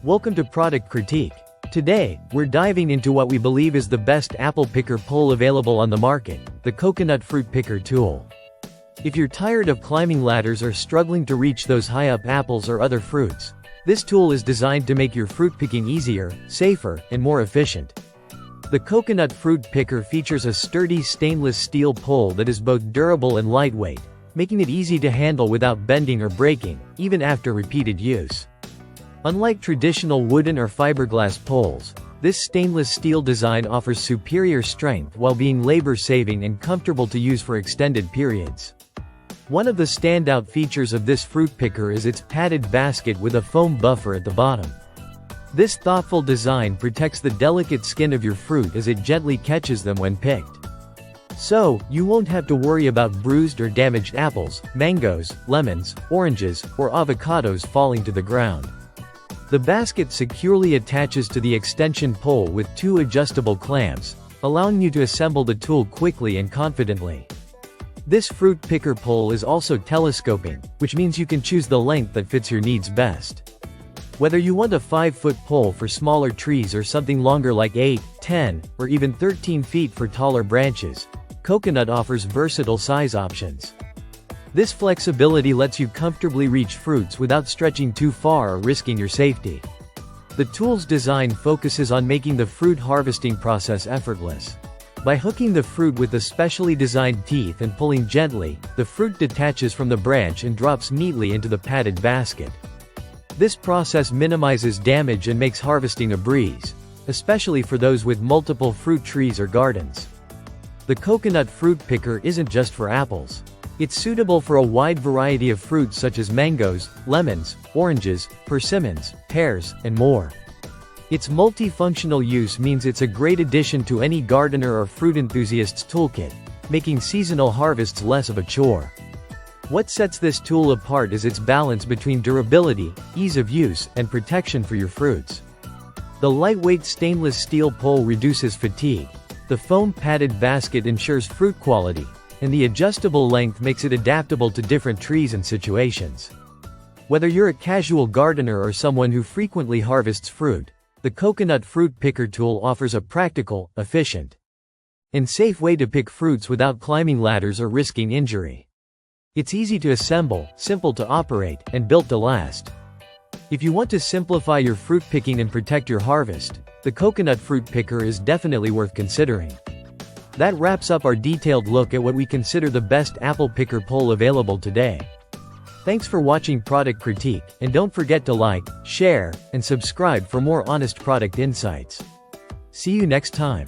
Welcome to Product Critique. Today, we're diving into what we believe is the best apple picker pole available on the market, the Coconut Fruit Picker Tool. If you're tired of climbing ladders or struggling to reach those high-up apples or other fruits, this tool is designed to make your fruit picking easier, safer, and more efficient. The Coconut Fruit Picker features a sturdy stainless steel pole that is both durable and lightweight, making it easy to handle without bending or breaking, even after repeated use. Unlike traditional wooden or fiberglass poles, this stainless steel design offers superior strength while being labor-saving and comfortable to use for extended periods. One of the standout features of this fruit picker is its padded basket with a foam buffer at the bottom. This thoughtful design protects the delicate skin of your fruit as it gently catches them when picked. So, you won't have to worry about bruised or damaged apples, mangoes, lemons, oranges, or avocados falling to the ground. The basket securely attaches to the extension pole with two adjustable clamps, allowing you to assemble the tool quickly and confidently. This fruit picker pole is also telescoping, which means you can choose the length that fits your needs best. Whether you want a 5-foot pole for smaller trees or something longer like 8, 10, or even 13 feet for taller branches, Coconut offers versatile size options. This flexibility lets you comfortably reach fruits without stretching too far or risking your safety. The tool's design focuses on making the fruit harvesting process effortless. By hooking the fruit with the specially designed teeth and pulling gently, the fruit detaches from the branch and drops neatly into the padded basket. This process minimizes damage and makes harvesting a breeze, especially for those with multiple fruit trees or gardens. The Coconut Fruit Picker isn't just for apples. It's suitable for a wide variety of fruits such as mangoes, lemons, oranges, persimmons, pears, and more. Its multifunctional use means it's a great addition to any gardener or fruit enthusiast's toolkit, making seasonal harvests less of a chore. What sets this tool apart is its balance between durability, ease of use, and protection for your fruits. The lightweight stainless steel pole reduces fatigue, the foam padded basket ensures fruit quality, and the adjustable length makes it adaptable to different trees and situations. Whether you're a casual gardener or someone who frequently harvests fruit, the Coconut Fruit Picker tool offers a practical, efficient, and safe way to pick fruits without climbing ladders or risking injury. It's easy to assemble, simple to operate, and built to last. If you want to simplify your fruit picking and protect your harvest, the Coconut Fruit Picker is definitely worth considering. That wraps up our detailed look at what we consider the best apple picker pole available today. Thanks for watching Product Critique, and don't forget to like, share, and subscribe for more honest product insights. See you next time.